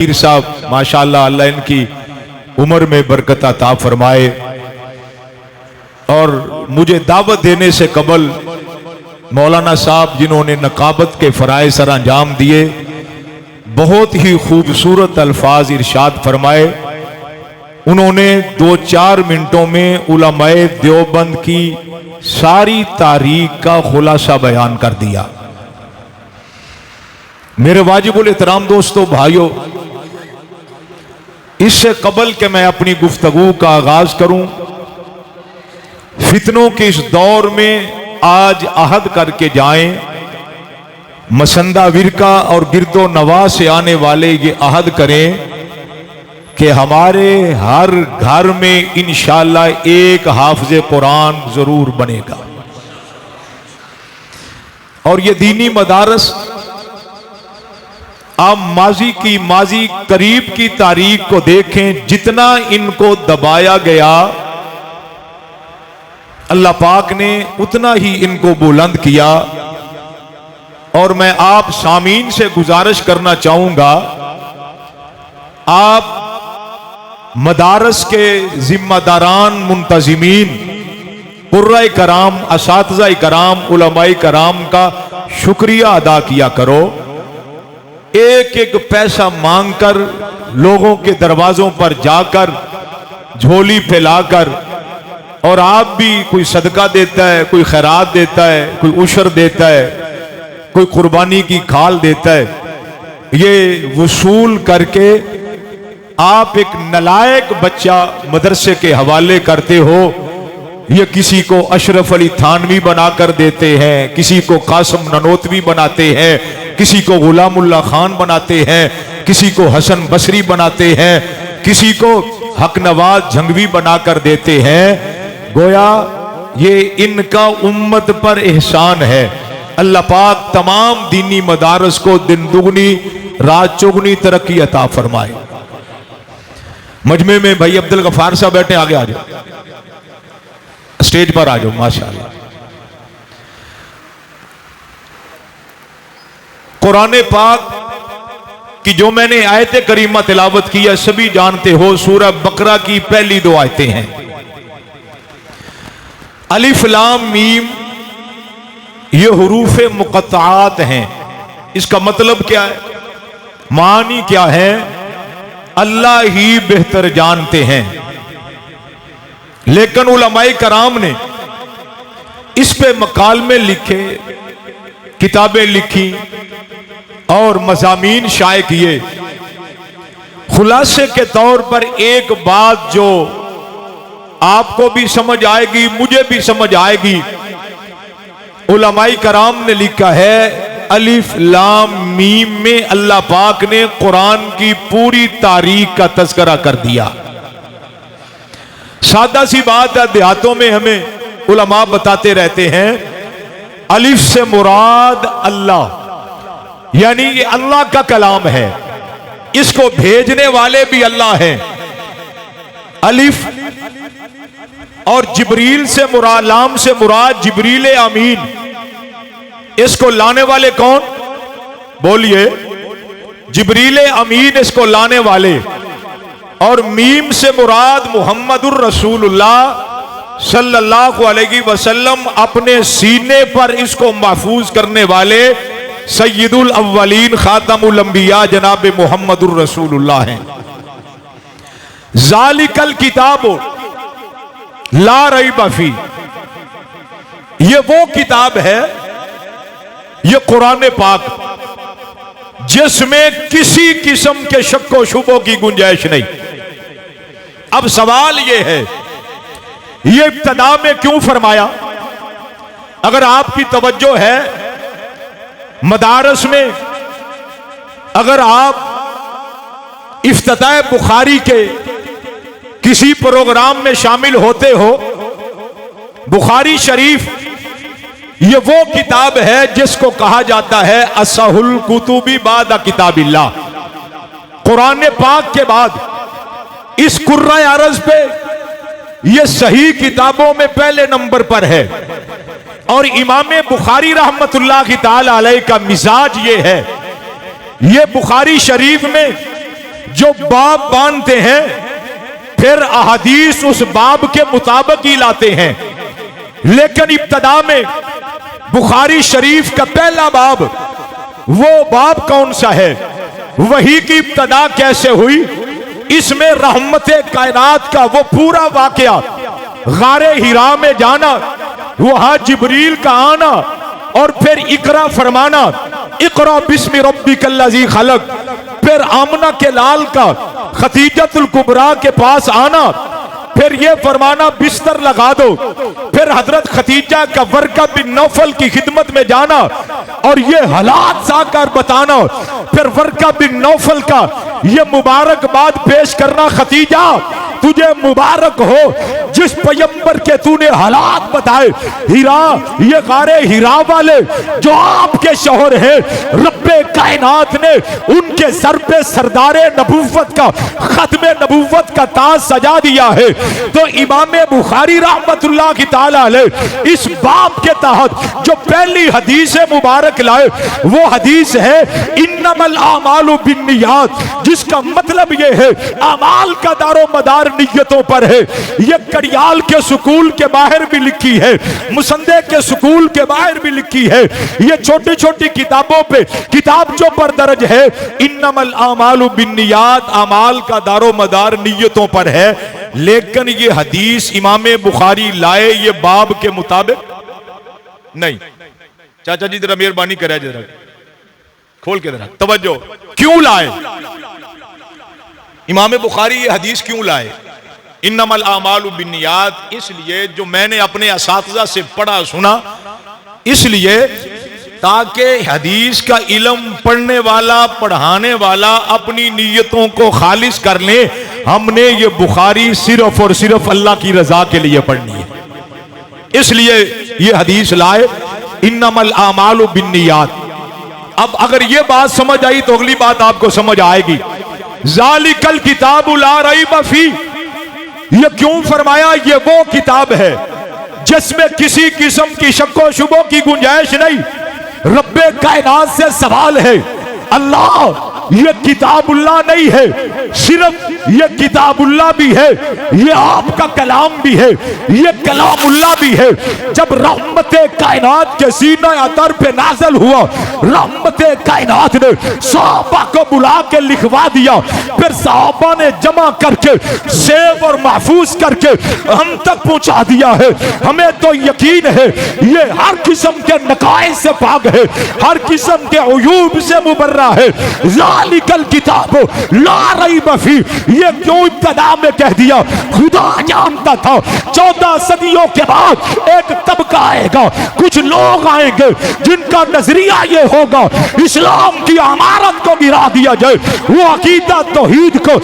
पीर साहब माशाअल्लाह, अल्लाह इनकी उम्र में बरकत अता फरमाए। और मुझे दावत देने से कबल मौलाना साहब जिन्होंने नकाबत के फ़राइज़ सर अंजाम दिए, बहुत ही खूबसूरत अल्फाज इरशाद फरमाए। उन्होंने 2-4 मिनटों में उलमाए देवबंद की सारी तारीख का खुलासा बयान कर दिया। मेरे वाजिबुल एहतराम दोस्तों, भाइयों, इससे कबल के मैं अपनी गुफ्तगू का आगाज करूं, फितनों के इस दौर में आज अहद करके जाएं, मसंदा विरका और गिरदो नवा से आने वाले ये अहद करें कि हमारे हर घर में इंशाअल्लाह एक हाफिज़े कुरान जरूर बनेगा। और ये दीनी मदारस आप माजी करीब की तारीख को देखें, जितना इनको दबाया गया अल्लाह पाक ने उतना ही इनको बुलंद किया। और मैं आप सामीन से गुजारिश करना चाहूंगा, आप मदारस के जिम्मेदारान, मुंतजिमीन, कुर्राए कराम, असातिज़ाए कराम, उलमाए कराम का शुक्रिया अदा किया करो। एक एक पैसा मांगकर लोगों के दरवाजों पर जाकर झोली फैलाकर, और आप भी कोई सदका देता है, कोई खैरात देता है, कोई उशर देता है, कोई कुर्बानी की खाल देता है, ये वसूल करके आप एक नलायक बच्चा मदरसे के हवाले करते हो। ये किसी को अशरफ अली थानवी बनाकर देते हैं, किसी को कासिम ननोतवी बनाते हैं, किसी को गुलामुल्लाह खान बनाते हैं, किसी को हसन बसरी बनाते हैं, किसी को हक नवाज झंगवी बनाकर देते हैं। गोया ये इनका उम्मत पर एहसान है। अल्लाह पाक तमाम दीनी मदारस को दिन दुगनी रात चौगुनी तरक्की अता फरमाए। मजमे में भाई अब्दुल गफार साहब बैठे, आगे आ जाओ, स्टेज पर आ जाओ। माशाअल्लाह, कुरान पाक की जो मैंने आयत करीमा तिलावत की है, सभी जानते हो, सूरह बकरा की पहली 2 आयतें हैं। अलिफ लाम मीम ये हुरूफ मुक़त्तआत हैं। इसका मतलब क्या है, मानी क्या है, अल्लाह ही बेहतर जानते हैं। लेकिन उलमाए कराम ने इस पे मकालमे लिखे, किताबें लिखी और मज़ामीन शाये किए। खुलासे के तौर पर एक बात जो आपको भी समझ आएगी, मुझे भी समझ आएगी, उलमाए कराम ने लिखा है, अलिफ लाम मीम में अल्लाह पाक ने कुरान की पूरी तारीख का तज़किरा कर दिया। सादा सी बात है, देहातों में हमें उलमा बताते रहते हैं, अलिफ से मुराद अल्लाह, यानी ये अल्लाह का कलाम है, इसको भेजने वाले भी अल्लाह हैं। अलिफ और जिब्रील से मुराद, लाम से मुराद जिब्रील अमीन, इसको लाने वाले कौन, बोलिए, जिब्रील अमीन इसको लाने वाले। और मीम से मुराद मुहम्मदुर रसूलुल्लाह सल्लल्लाहु अलैहि वसल्लम, अपने सीने पर इसको महफूज करने वाले सय्यदुल अव्वलीन खातमुल अंबिया जनाब मुहम्मदुर रसूलुल्लाह हैं। ज़ालिकल किताबु ला रैब फी, ये वो किताब है, ये कुरान पाक, जिसमें किसी किस्म के शक्को शुबों की गुंजाइश नहीं। अब सवाल यह है, ये इब्तदा में क्यों फरमाया? अगर आपकी तवज्जो है मदारस में, अगर आप इफ्तिताह बुखारी के किसी प्रोग्राम में शामिल होते हो, बुखारी शरीफ ये वो किताब है जिसको कहा जाता है असहुल कुतुबी बाद किताबिल्लाह। कुरान पाक के बाद इस कुर्राए अरज पे ये सही किताबों में पहले नंबर पर है। और इमाम बुखारी रहमतुल्लाह ताला अलैह का मिजाज ये है, ये बुखारी शरीफ में जो बाब बांधते हैं फिर अहादीस उस बाब के मुताबिक ही लाते हैं। लेकिन इब्तदा में बुखारी शरीफ का पहला बाब, वो बाब कौन सा है, वही की इब्तदा कैसे हुई, इसमें रहमते कायनात का वो पूरा वाकया, गारे हिरा में जाना, वहां जिब्रील का आना और फिर इकरा फरमाना, इकरा बिस्मि रब्बिकल्लज़ी खलक, फिर आमना के लाल का खदीजतुल कुबरा के पास आना, फिर ये फरमाना बिस्तर लगा दो, फिर हजरत खदीजा का वर्का बिन नौफल की खिदमत में जाना और ये हालात साकार बताना, फिर वर्का बिन नौफल का ये मुबारकबाद पेश करना, खदीजा तुझे मुबारक हो जिस पैगंबर के तूने हालात बताए, हीरा ये गारे हिरा वाले जो आपके शोहर हैं, रब्बे कायनात ने उनके सर पे सरदारे नबूवत का खत्मे नबूवत का ताज सजा दिया है। तो इमाम बुखारी रहमतुल्लाह की ताला अलैह इस बाब के तहत जो पहली हदीस मुबारक लाए वो हदीस है इन्नमल आमालु बिन्नियात, जिसका मतलब ये है अमाल का दारो मदार नियतों पर है। ये कड़ियाल के स्कूल के बाहर भी लिखी है, मुसंदे के स्कूल के बाहर भी लिखी है, ये छोटी छोटी किताबों पे किताबों पर दर्ज है इन्नमल आमालु बिन्नियात, अमाल का दारो मदार नियतों पर है। लेकिन ये हदीस इमाम बुखारी लाए ये बाब के मुताबिक नहीं। चाचा जी जरा मेहरबानी करे, जरा खोल के जरा तवज्जो, क्यों लाए इमाम बुखारी ये हदीस क्यों लाए, इन्नमल आमालु बिन्नियात, इसलिए जो मैंने अपने असातिज़ा से पढ़ा सुना, इसलिए ताकि हदीस का इल्म पढ़ने वाला पढ़ाने वाला अपनी नीयतों को खालिस कर ले। हमने ये बुखारी सिर्फ और सिर्फ अल्लाह की रजा के लिए पढ़नी है, इसलिए ये हदीस लाए इन्नमल आमालु बिन्नियात। अब अगर ये बात समझ आई तो अगली बात आपको समझ आएगी। ज़ालिकल किताबु ला रैब फी, ये क्यों फरमाया, ये वो किताब है जिसमें किसी किस्म की शक्को शुबो की गुंजाइश नहीं। रब्बे कायनात से सवाल है, अल्लाह ये किताबुल्लाह नहीं है, सिर्फ ये किताबुल्लाह भी है, ये आपका कलाम भी है, ये कलामुल्लाह भी है। जब रहमते कायनात के सीना अतर पे नाज़िल हुआ, रहमते कायनात ने सहाबा को बुला के लिखवा दिया, फिर सहाबा ने जमा करके सेव और महफूज करके हम तक पहुंचा दिया है। हमें तो यकीन है ये हर किस्म के नकाए से पाक है, हर किस्म के उयूब से मुबर्रा है। ज़ालिकल किताब ला रैब फी, ये क्यों इब्तिदा में कह दिया, खुदा जानता था 14 सदियों के बाद एक तबका आएगा, कुछ लोग आएंगे जिनका नजरिया ये होगा इस्लाम की इमारत को गिरा दिया जाए, वो अकीदा तौहीद को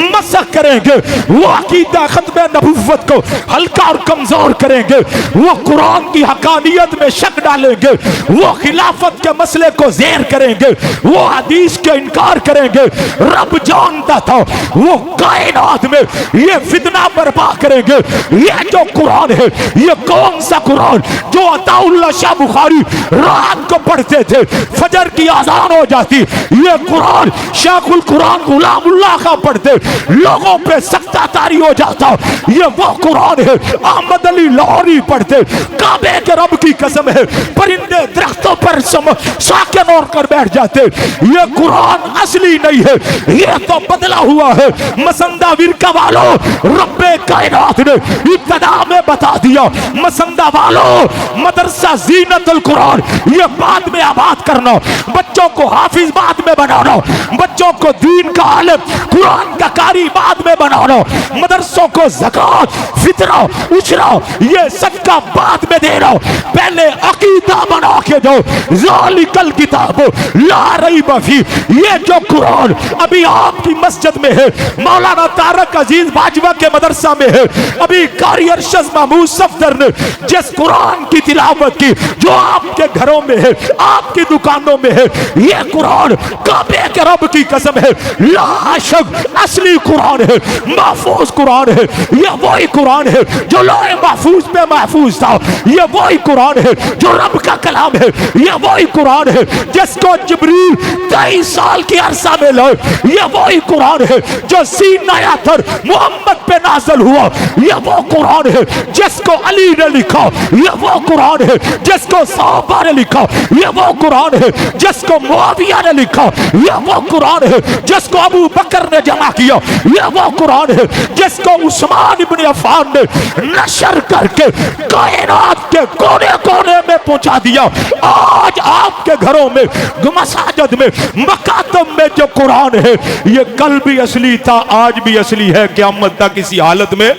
मसख करेंगे, वो अकीदा खत्मे नबुव्वत को हल्का और कमजोर करेंगे, वो कुरान की हकानियत में शक डालेंगे, वो खिलाफत के मसले को ज़ेर करेंगे, वो हदीस के इनकार करेंगे। रब जानता था वो कायनात में ये फितना बर्पा करेंगे। ये जो कुरान है, ये कौन सा कुरान जो अताउल्लाह शाह बुखारी रात को पढ़ते थे, फजर की आजान हो जाती, ये कुरान शेखुल कुरान गुलामुल्लाह का पढ़ते, लोगों पे सख्ता तारी हो जाता। ये वो कुरान है अहमद अली लाहौरी पढ़ते, काबे के रब की कसम है परिंदे दरख्तों पर साकिन और कर बैठ जाते। ये कुरान असली नहीं है, ये तो बदला हुआ है। मसंदा विरका वालों, रब्बे कायनात ने इब्तिदा में बता दिया, मसंदा वालों मदरसा जीनतुल कुरान ये बाद में आबाद करना, बच्चों को हाफिज बाद में बनाना, बच्चों को दीन का आलिम कुरान का कारी बाद में बनाना, मदरसों को ज़कात फितरा उशरा ये सदका बाद में देना, पहले अकीदा बना के दो। ज़ालिकल किताब ला रैब फी, ये जो कुरान अभी आपकी मस्जिद में है, मौलाना तारक अजीज बाजवा के मदरसा में है, अभी कारी अरशद महमूद सफदर ने जिस कुरान की तिलावत की जो आपके घरों में है, आपकी दुकानों में है, ये कुरान काबे के रब की कसम है लाशक असली कुरान है, महफूज कुरान है। ये वही कुरान है जो लौह महफूज पे महफूज था, ये वही कुरान है जो रब का कलाम है, ये वही कुरान है जिसको जिब्रील 23 साल के अरसा में लाए। ये वही कुरान है जो सीना पर मोहम्मद पे नाज़िल हुआ। ये वो कुरान है जिसको अली ने लिखा। ये वो कुरान है जिसको सहाबा ने लिखा। ये वो कुरान है जिसको मुआविया ने लिखा। ये वो कुरान है जिसको अबू बकर ने जमा किया। ये वो कुरान है जिसको उस्मान इब्न अफ़्फ़ान ने नशर करके कायनात के कोने कोने में पहुंचा दिया। आज आपके घरों में, मसाजिद में, मकातब में जो कुरान है, ये कल भी असली था, आज भी असली है, क़यामत तक इसी हालत में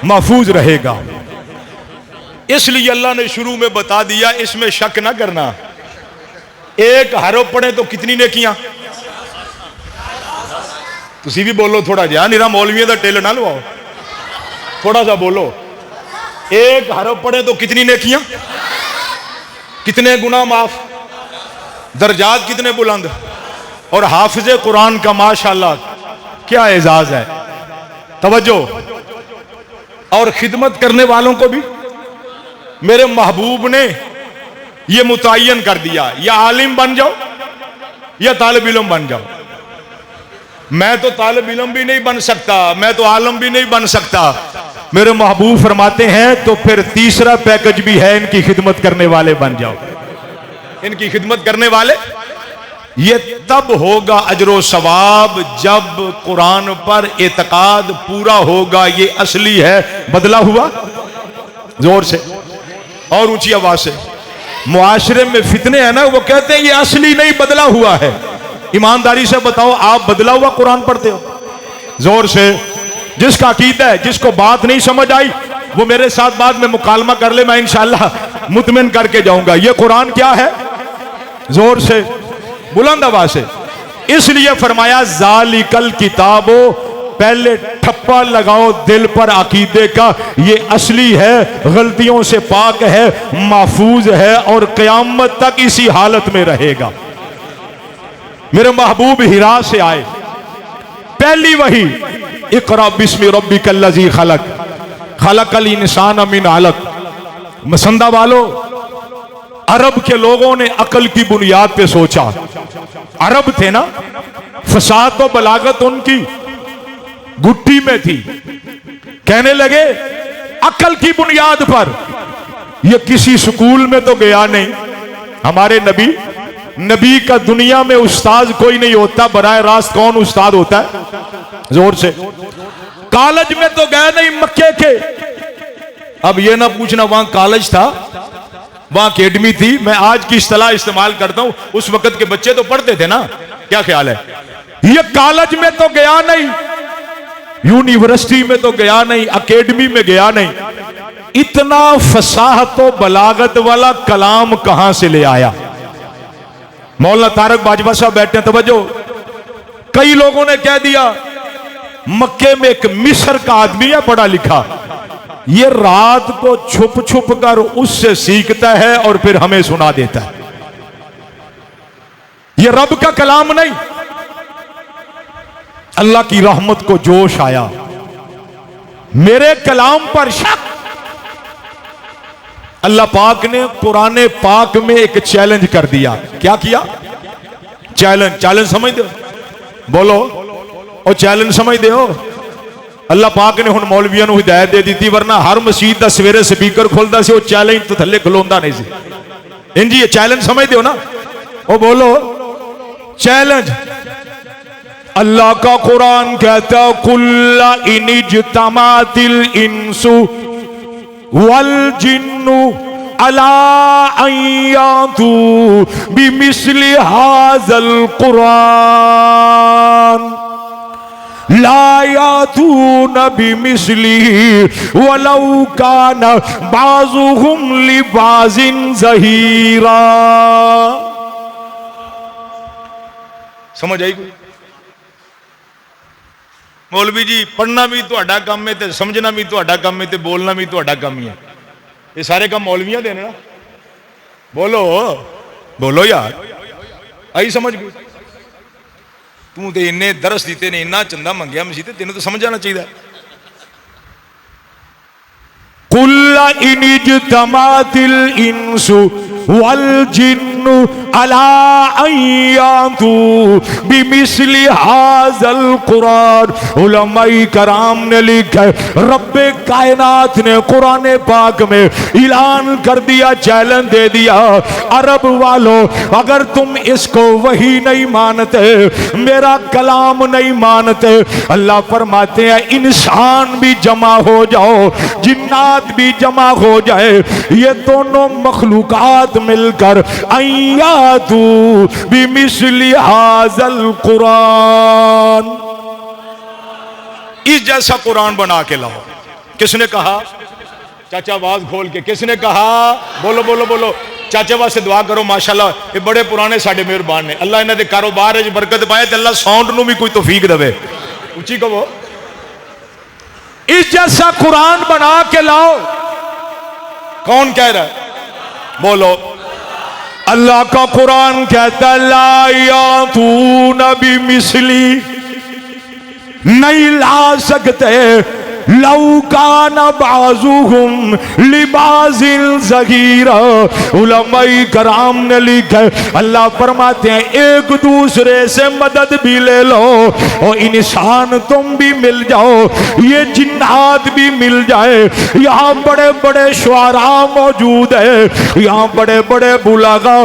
महफूज रहेगा। इसलिए अल्लाह ने शुरू में बता दिया, इसमें शक ना करना। एक हरफ पढ़े तो कितनी नेकियां? तुसी भी बोलो थोड़ा जा, निरा मौलवियों का टेल ना लवाओ, थोड़ा सा बोलो। एक हरफ पढ़े तो कितनी नेकियां, कितने गुनाह माफ, दर्जात कितने बुलंद। और हाफिज़े कुरान का माशाअल्लाह क्या एजाज है। तवज्जो। और खिदमत करने वालों को भी मेरे महबूब ने यह मुतय्यन कर दिया, या आलिम बन जाओ या तालिब इल्म बन जाओ। मैं तो तालिब इल्म भी नहीं बन सकता, मैं तो आलम भी नहीं बन सकता। मेरे महबूब फरमाते हैं तो फिर तीसरा पैकेज भी है, इनकी खिदमत करने वाले बन जाओ। इनकी खिदमत करने वाले, ये तब होगा अजरो सवाब जब कुरान पर एतकाद पूरा होगा। ये असली है, बदला हुआ। जोर से और ऊंची आवाज से। मुआशरे में फितने हैं ना, वो कहते हैं ये असली नहीं, बदला हुआ है। ईमानदारी से बताओ, आप बदला हुआ कुरान पढ़ते हो? जोर से। जिसका अकीदा है, जिसको बात नहीं समझ आई, वो मेरे साथ बाद में मुकालमा कर ले, मैं इंशाअल्लाह मुतमिन करके जाऊंगा। ये कुरान क्या है? जोर से, बुलंद आवाज से। इसलिए फरमाया ज़ालिकल किताबो, पहले ठप्पा लगाओ दिल पर अकीदे का, ये असली है, गलतियों से पाक है, महफूज है और क़यामत तक इसी हालत में रहेगा। मेरे महबूब हिरा से आए, पहली वही, इक़रा बिस्मि रब्बिकल्लज़ी खलक, खलक़ल इंसान मिन अलक। मसंदा वालों, अरब के लोगों ने अकल की बुनियाद पे सोचा। अरब थे ना, फसाद और बलागत उनकी गुट्टी में थी। कहने लगे अकल की बुनियाद पर। ये किसी स्कूल में तो गया नहीं। हमारे नबी का दुनिया में उस्ताद कोई नहीं होता, बराह रास्त कौन उस्ताद होता है? जोर से। कॉलेज में तो गया नहीं मक्के के। अब ये ना पूछना वहां कॉलेज था, वहां अकेडमी थी। मैं आज की इस्तेलाह इस्तेमाल करता हूं, उस वक्त के बच्चे तो पढ़ते थे ना, क्या ख्याल है? ये कॉलेज में तो गया नहीं, यूनिवर्सिटी में तो गया नहीं, अकेडमी में गया नहीं। इतना फसाहत और बलागत वाला कलाम कहां से ले आया? मौलाना तारक बाजवा साहब बैठे हैं, तवज्जो। कई लोगों ने कह दिया मक्के में एक मिस्र का आदमी है पढ़ा लिखा, ये रात को छुप छुप कर उससे सीखता है और फिर हमें सुना देता है। ये रब का कलाम नहीं। अल्लाह की रहमत को जोश आया, मेरे कलाम पर शक। अल्लाह पाक ने कुरान पाक में एक चैलेंज कर दिया। क्या किया? चैलेंज समझ दो, बोलो और चैलेंज समझ दो। अल्लाह पाक ने हुण मौलवियों को हिदायत दे दी थी, वरना हर मसीत का सवेरे स्पीकर खुलता सी, वो चैलेंज तो थले खलोंदा नहीं सी। इंजी ये चैलेंज समझ दो ना, वो बोलो चैलेंज। अल्लाह का कुरान कहता कुल्ला इनिजतमातिल इंसु वल जिन्नु अला अय्यातू बिमिस्लि हाज़ल कुरान ला यातून बिमिस्लिही वलौ कान बाज़ुहुम लिबाज़िन ज़हीरा। समझ आई कोई? मौलवी जी पढ़ना भी तुहाडा काम है, समझना भी तुहाडा काम है, बोलना भी तुहाडा काम ही है। ये सारे काम मौलवियां देने ना। बोलो बोलो यार, आई समझ गई? तू तो इन्ने दरस दिते ने, इन्ना चंदा मंगया मसीह, तेन तो समझ आना चाहिए। कुल्ला इनिजतमातिल इंसु वल जिन्न अला अय्यातू बिमिस्लि हाज़ल कुरान। उलमाए कराम ने लिखा, रब्बे कायनात ने कुरान पाक में ऐलान कर दिया, चैलेंज दे दिया, अरब वालों अगर तुम इसको वही नहीं मानते, मेरा कलाम नहीं मानते, अल्लाह फरमाते हैं इंसान भी जमा हो जाओ, जिन्नात भी जमा हो जाए, ये दोनों मखलूकात मिलकर अय्यातू बिमिस्लि हाज़ल कुरान, इस जैसा कुरान बना के लाओ। किसने कहा? चाचा आवाज खोल के किसने कहा? बोलो बोलो बोलो। चाचा वास्ते दुआ करो, माशाल्लाह ये बड़े पुराने साडे मेहरबान ने, अल्लाह इन्हां दे कारोबार च बरकत पाए ते अल्लाह साउंड नूं भी कोई तौफीक देवे। ऊंची कहो, इस जैसा कुरान बना के लाओ। कौन कह रहा है? बोलो। अल्लाह का कुरान कहता ला यातूना बिमिस्ली, नहीं ला सकते, लौकाना बाजुहुम लिबाजिल ज़हीरा। उलमाए कराम ने लिखा, अल्लाह फरमाते हैं एक दूसरे से मदद भी ले लो, और इंसान तुम भी मिल जाओ, ये जिन्नात भी मिल जाए। यहाँ बड़े बड़े शुआरा मौजूद है, यहाँ बड़े बड़े बुलागा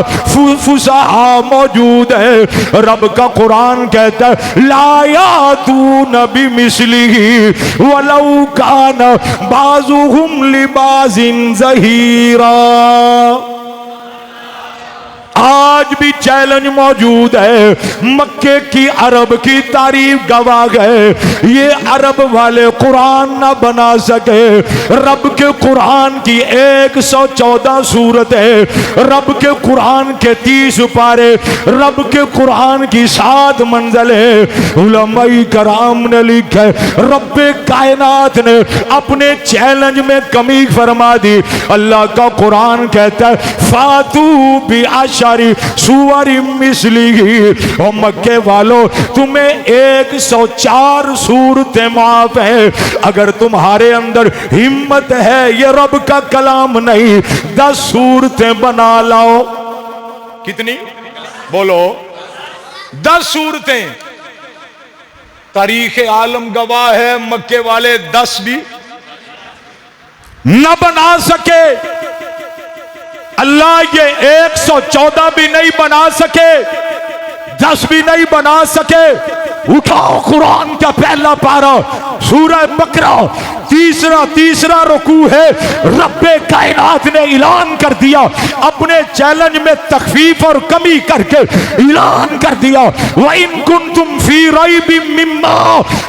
फुसहा मौजूद है। रब का कुरान कहता है ला यातूना बिमिस्लिही वलौ कान बाजुहुम लिबाजिन ज़हीरा। आज भी चैलेंज मौजूद है, मक्के की अरब की तारीफ गवा गए, ये अरब वाले कुरान ना बना सके। रब के कुरान की 114 सूरत है, रब के कुरान के 30 पारे, रब के कुरान की 7 मंजिलें। उलमाए कराम ने लिखा, रब्बे कायनात ने अपने चैलेंज में कमी फरमा दी। अल्लाह का कुरान कहता है फातू भी आशा सुवारी मिस्लिही, और मक्के वालों तुम्हें 104 सूरतें माफ है। अगर तुम्हारे अंदर हिम्मत है, ये रब का कलाम नहीं, 10 सूरतें बना लाओ। कितनी? बोलो 10 सूरतें। तारीख आलम गवाह है, मक्के वाले 10 भी न बना सके। अल्लाह ये 114 भी नहीं बना सके, 10 भी नहीं बना सके। उठाओ कुरान का पहला पारा, सूरह बकरा, तीसरा रुकू है। रब्बे कायनात ने ऐलान कर दिया, अपने चैलेंज में तखफीफ और कमी करके ऐलान कर दिया, व इन कुंतुम फी रैबिम मिम्मा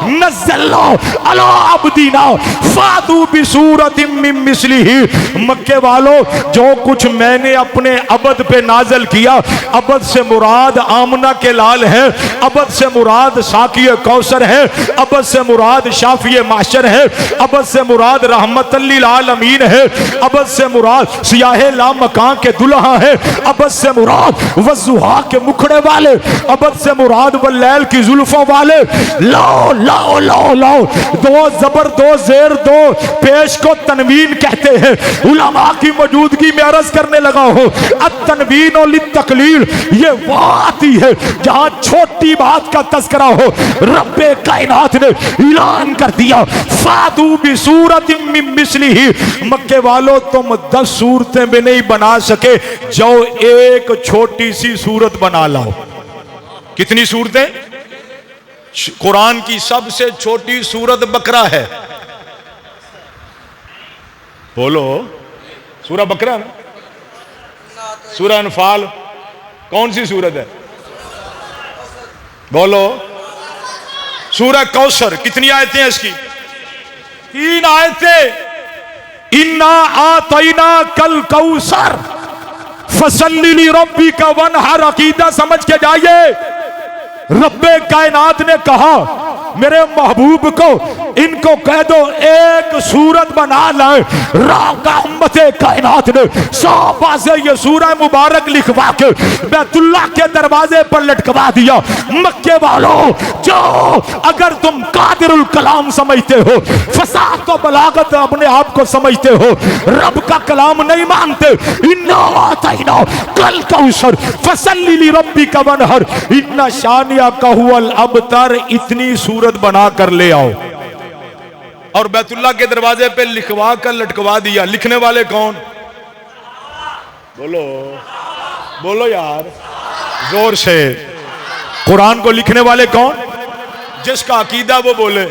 नज़्ज़लना अला अब्दिना फातू बिसूरतिम मिन मिस्लिही। मक्के वालों, जो कुछ मैंने अपने अबद पे नाजल किया, अबद से मुराद आमना के लाल है, अबद से मुराद साकिय कौसर है, अबद से मुराद शाफिय माशर है, अबद से मुराद रहमतल लिल आलमीन है, अबद से मुराद सियाहे ला मकान के दुल्हा है, अबद से मुराद वज़ुहा के मुखड़े वाले, अबद से मुराद वल्लैल की जुल्फों वाले। लाओ लाओ लाओ लाओ, 2 जबर 2 जेर 2 पेश को तनवीन कहते हैं। उलमा की मौजूदगी में अर्ज करने लगा हो, अत-तनवीन और लित-तकलील, ये वो आती है जहां छोटी बात का तज़किरा हो। रब्बे कायनात ने ऐलान कर दिया फातू बिसूरतिम मिन मिस्लिही। मक्के वालों, तुम 10 सूरतें भी नहीं बना सके, जाओ एक छोटी सी सूरत बना लाओ। कितनी सूरतें? कुरान की सबसे छोटी सूरत बकरा है। बोलो, सूरह बकरा ना? सूरह अनफाल कौन सी सूरत है? बोलो, सूरह कौसर। कितनी आयतें हैं इसकी? 3 आयतें। इन्ना आतैना कल कौसर फसल्ली लिरब्बिका वनहर। अकीदा समझ के जाइए। रब्बे कायनात ने कहा मेरे महबूब को इनको कह दो एक सूरत बना लाए। रहमते कायनात ने 100 बाज़े ये सूरह मुबारक लिखवा के बैतुल्लाह के दरवाजे पर लटकवा दिया। मक्के वालों, जो अगर तुम कादिरुल कलाम समझते हो, फसाद तो बलागत अपने आप को समझते हो, रब का कलाम नहीं मानते, इन्ना आतैना कल कौसर फसल्ली लिरब्बिका वनहर इन्ना शानिया का हुवल अबतर, इतनी सूरत बना कर ले आओ। और बैतुल्लाह के दरवाजे पे लिखवा कर लटकवा दिया। लिखने वाले कौन? बोलो बोलो यार जोर से। कुरान को लिखने वाले कौन? जिसका अकीदा वो बोले।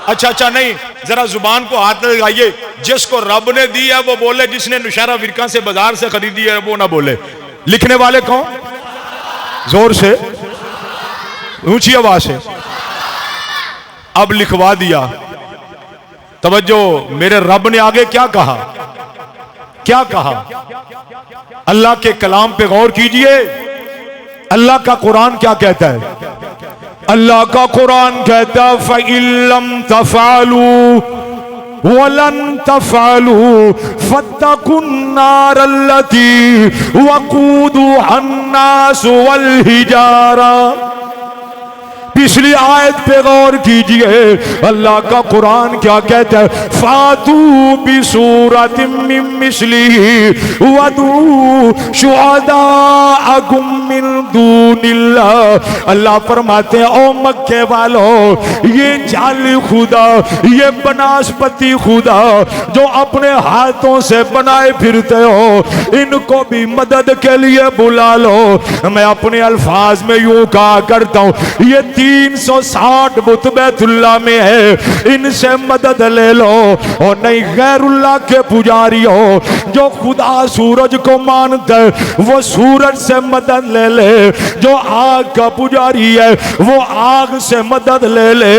अच्छा नहीं, जरा जुबान को हाथ में लगाइए। जिसको रब ने दी है वो बोले, जिसने नुशारा विरका से बाजार से खरीदी है वो ना बोले। लिखने वाले कौन? जोर से, ऊंची आवाज से। अब लिखवा दिया। तवज्जो, मेरे रब ने आगे क्या कहा? क्या कहा? अल्लाह के कलाम पे गौर कीजिए। अल्लाह का कुरान क्या कहता है? अल्लाह का कुरान कहता है फ़इल्लम तफ़अलू वलन तफ़अलू फत्तकुन नारल्लती वक़ूदुहा अन्नास वल हिजारा। पिछली आयत पे गौर कीजिए। अल्लाह का कुरान क्या कहता है? फातू बिसूरतिम मिन मिस्लिही वदू शुहदाअकुम मिन दूनिल्लाह। अल्लाह फरमाते हैं ओ मक्के वालों, ये जाली खुदा, ये बनास्पति खुदा जो अपने हाथों से बनाए फिरते हो, इनको भी मदद के लिए बुला लो। मैं अपने अल्फाज में यूं कहा करता हूं, ये 360 बुत बैतुल्लाह में है, इनसे मदद ले लो। और नहीं गैरुल्लाह के पुजारी हो जो खुदा सूरज को मानते, वो सूरज से मदद ले ले। जो आग का पुजारी है वो आग से मदद ले ले।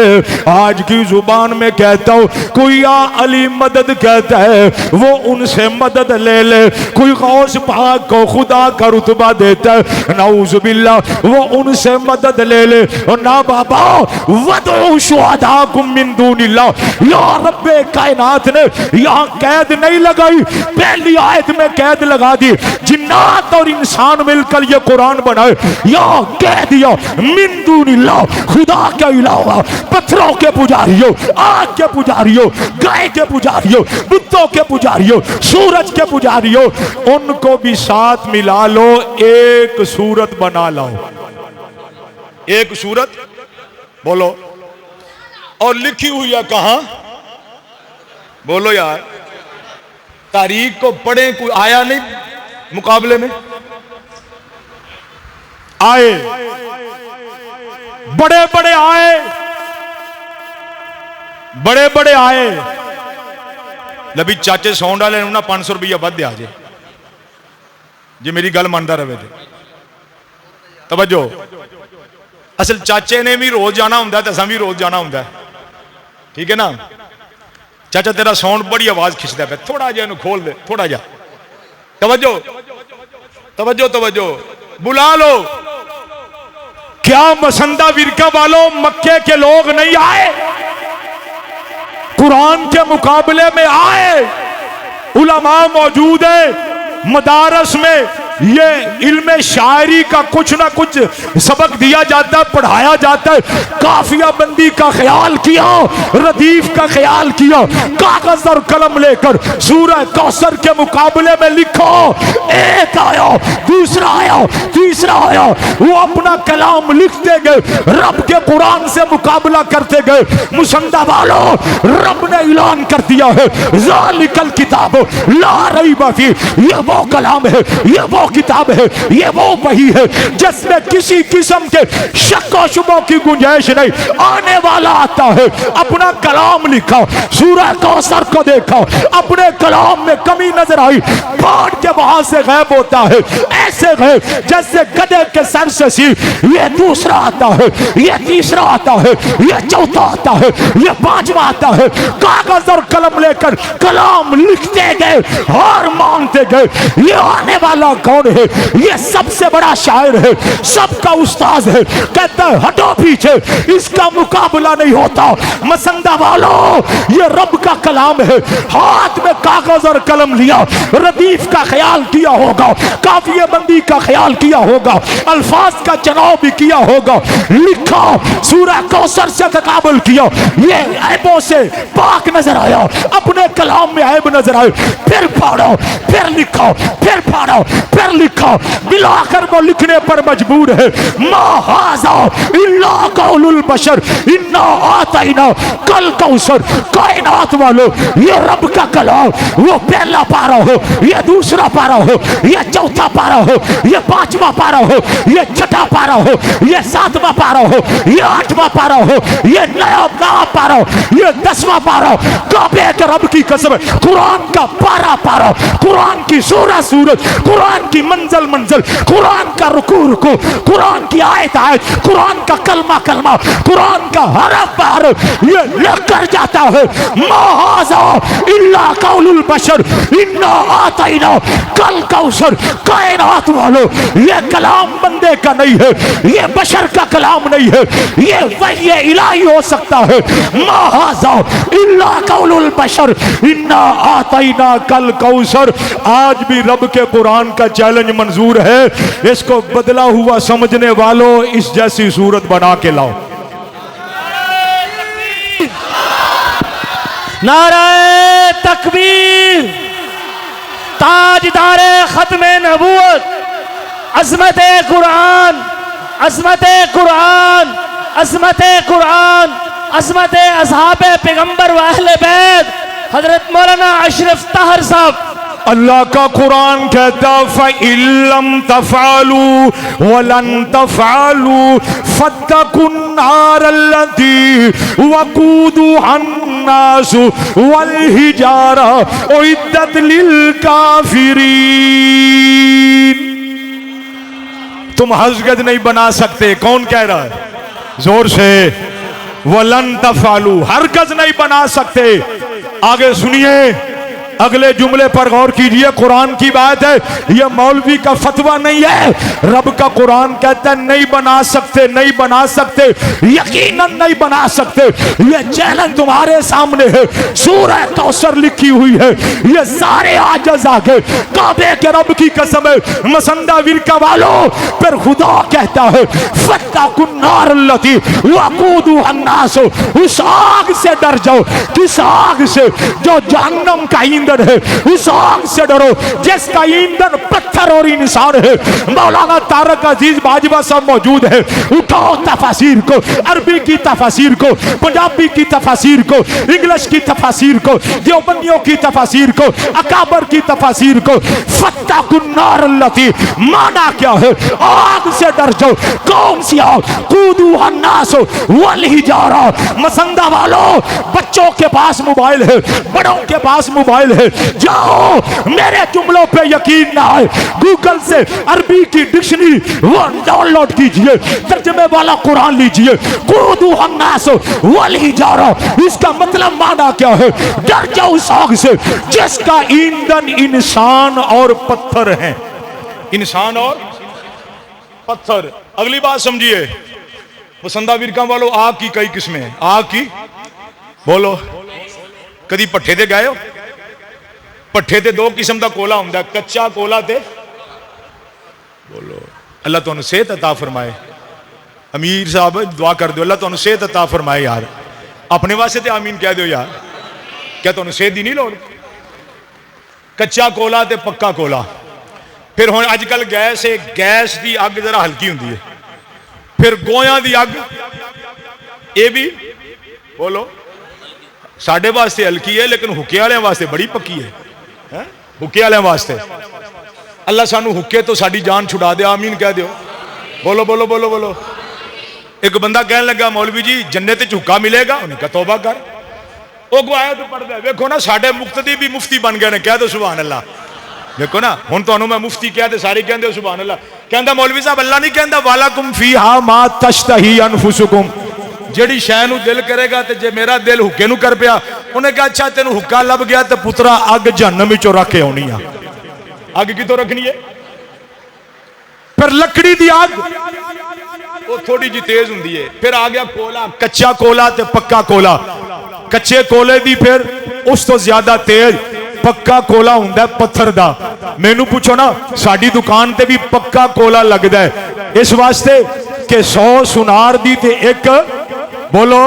आज की जुबान में कहता हूं, कोई या अली मदद कहता है वो उनसे मदद ले ले। कोई गौस पाक को खुदा का रुतबा देता है, नाउज़ बिल्लाह, वो उनसे मदद ले ले। और ना बाबा, वदू शुहदाकुम मिन दूनिल्लाह। या रब्बे कायनात ने यहां कैद नहीं लगाई, पहली आयत में कैद लगा दी। जिन्नात और इंसान मिलकर ये कुरान बनाए, या कह दिया मिन दूनिल्लाह, खुदा के अलावा पत्थरों के पुजारियों, आग के पुजारियों, गाय के पुजारियों, बुतों के पुजारियों, सूरज के पुजारियों, उनको भी साथ मिला लो, एक सूरत बना लाओ। एक सूरत बोलो। और लिखी हुई है कहां? बोलो यार। तारीख को पढ़े, कोई आया नहीं मुकाबले में? आए, बड़े बड़े आए, बड़े बड़े आए। लभी चाचे सौन डाले ना 500 रुपया बद आ जाए जी मेरी गल मानता रहे। तवज्जो, असल चाचे ने भी रोज जाना होंगे तो असा भी रोज जाना होंगे, ठीक है ना। चाचा तेरा साउंड बड़ी आवाज खिंचता पे, थोड़ा जा खोल दे, थोड़ा जा। तवज्जो तवज्जो तवज्जो, बुला लो। क्या मसंदा विरका वालों, मक्के के लोग नहीं आए? कुरान के मुकाबले में आए, उलमा मौजूद है। मदारस में ये इल्म शायरी का कुछ ना कुछ सबक दिया जाता है, पढ़ाया जाता है। काफिया बंदी का ख्याल किया, रदीफ का ख्याल किया, कागज और कलम लेकर सूरह कौसर के मुकाबले में लिखो। एक आया, दूसरा आया, तीसरा आया, वो अपना कलाम लिखते गए, रब के कुरान से मुकाबला करते गए। मुसंदा वालों, रब ने ऐलान कर दिया है, ज़ालिकल किताब ला रैब फीह, ये वो कलाम है, ये वो किताब है, ये वो वही है जिसमें किसी किस्म के शक और शुबों की गुंजाइश नहीं। आने वाला आता है, अपना कलाम लिखा, सूरह कौसर को देखा, अपने कलाम में कमी नजर आई, पढ़ के वहां से गायब होता है। ऐसे गए जैसे गधे के सर से सी। ये दूसरा आता है, ये तीसरा आता है, ये चौथा आता है, ये पांचवा आता है। कागज और कलम लेकर कलाम लिखते गए और मानते गए। ये आने वाला कौन है? ये सबसे बड़ा शायर है, सबका उस्ताद है। कहता है हटो पीछे, इसका मुकाबला नहीं होता। मसंदा वालों, ये रब का कलाम है। हाथ में कागज और कलम लिया, रदीफ का ख्याल किया होगा, काफिया बंदी का ख्याल किया होगा, अल्फाज का चुनाव भी किया होगा, लिखा, सूरह कौसर से तकाबुल किया, ये ऐबों से पाक नजर आया, अपने कलाम में ऐब नजर आए, फिर पढ़ो, फिर लिखो, फिर पढ़ो, फिर लिखो, मिलाकर वो लिखने पर मजबूर है। माहाजा इल्ला कौलुल बशर इन्ना आतैना कल कौसर। कायनात वालों, ये रब का कलाम, वो पहला पारा हो, ये दूसरा पारा हो, ये चौथा पारा हो, ये पांचवा पारा हो, ये छठा पारा हो, ये सातवां पारा हो, ये आठवां पारा हो, ये नया पारा हो, ये 10वां पारा हो। काबे के रब की कसम, कुरान का पारा पारा, कुरान की सूरह सूरत, कुरान की मंजिल मंजिल, कुरान का रुकू रुकू, कुरान की आयत आयत, कुरान का कलमा कलमा, कुरान का हरफ हरफ, ये लेकर जाता है। माहाजा इल्ला कौलुल बशर इन्ना आतैना कल कौसर। कायनात वालों, ये कलाम बंदे का नहीं है, ये बशर का कलाम नहीं है, ये वही इलाही हो सकता है। माहाजा इल्ला कौलुल बशर इन्ना आतैना कल कौसर। आज भी रब के कुरान का चैलेंज मंजूर है। इसको बदला हुआ समझने वालों, इस जैसी सूरत बना के लाओ। नाराए तकबीर, ताजदारे खत्मे नबूवत, अज़मते कुरान, अज़मते कुरान, अज़मते कुरान, अज़मते असहाबे पैगंबर व अहले बैत, हजरत मौलाना अशरफ ताहर साहब। अल्लाह का कुरान कहता फ़इल्लम तफ़अलू वलन तफ़अलू फत्तकुन नारल्लती वक़ूदुहन नास वल हिजारा उइद्दत लिल काफिरीन। तुम हसगद नहीं बना सकते। कौन कह रहा है? जोर से। वलन तफ़अलू, हरगज नहीं बना सकते। आगे सुनिए, अगले जुमले पर गौर कीजिए। कुरान की बात है, यह मौलवी का फतवा नहीं है। रब का कुरान कहता है नहीं बना सकते, नहीं बना सकते, यकीनन नहीं बना सकते। यह चैलेंज तुम्हारे सामने है। सूरह कौसर लिखी हुई है, ये सारे आजज आगे काबे के रब की कसम है। मसंदा विरका वालों, पर खुदा कहता है फत्तकुन नारल्लती वक़ूदुहन नास। उस आग से डर जाओ, किस आग से? जो जहन्नम का ईंधन है। उस आग से डरो जिसका ईंधन पत्थर और इंसान है। मौलाना तारक अजीज बाजवा साहब मौजूद है। उठाओ तफासीर को, अरबी की तफासीर को, पंजाबी की तफासीर को, इंग्लिश की तफासीर को, देवबंदियों की तफासीर को, अकाबर की तफासीर को। फत्तकुन नारल्लती माना क्या है? आग से डर जाओ। कौन सी आग? कूदुहन नास वल हिजारा। मसंदा वालों, बच्चों के पास मोबाइल है, बड़ों के पास मोबाइल है, जाओ, मेरे जुमलों पे यकीन ना आए, गूगल से अरबी की डिक्शनरी वो डाउनलोड कीजिए, तर्जमे वाला कुरान लीजिए। कूदुहन नास वल हिजारा, इसका मतलब माना क्या है? डर जाओ उस आग से जिसका ईंधन इंसान और पत्थर है। इंसान और पत्थर। अगली बात समझिए, पसंदा विरका वालों, आग की कई किस्में हैं। आग की बोलो, कदी पट्ठे ते गए हो? पट्ठे ते दो किस्म का कोला होंदा, कच्चा कोला ते बोलो। अल्लाह तुहानू सेहत अता फरमाए। अमीर साहब दुआ कर दो, अल्लाह तुहानू सेहत अता फरमाए। यार अपने वास्ते ते आमीन कह दो यार। क्या तुहानू सेहत दी नहीं लोड़? कच्चा कोला ते पक्का कोला। फिर हुण अजकल गैस है, गैस की अग जरा हल्की होंदी है। फिर गोया की अग, ये भी बोलो साढ़े वास्ते हल्की है, लेकिन हुक्के वाले वास्ते बड़ी पक्की है। हुक्के वाले वास्ते अल्लाह सानू हुक्के तो साड़ी जान छुड़ा दे। आमीन कह दो। बोलो बोलो बोलो बोलो। एक बंदा कहने लगा, मौलवी जी जन्नत च हुक्का मिलेगा? उन्हें कहा तौबा कर। वो गवाया तो पढ़ता है। देखो ना, साढ़े मुक्तदी भी मुफ्ती बन गए ने। कह दो सुभान अल्लाह। देखो ना, हुण तुहानू मैं मुफ्ती कहते सारे कहते हो सुभान अल्लाह। कहता मौलवी साहब अल्लाह नहीं कहता वालाकुम फीहा मा तश्तही अनफुसुकुम। जिहड़ी शै नूं दिल करेगा, ते जे मेरा दिल हुक्के नूं कर पिया, उन्हें कहा अच्छा तेनू हुक्का लभ गया, तो पुत्रा अग जहन्नम विचों रख के आउणी आ। अग कितों रखनी है? फिर लकड़ी दी आग वो थोड़ी जी तेज हुंदी है, फिर आ गया कोला, कच्चा कोला ते पक्का कोला। कच्चे कोले दी फिर उस तो ज्यादा तेज पक्का कोला हुंदा है पत्थर दा। मैनू पूछो ना, साडी दुकान ते भी पक्का कोला लगदा है, इस वास्ते कि 100 सुनार दी ते एक बोलो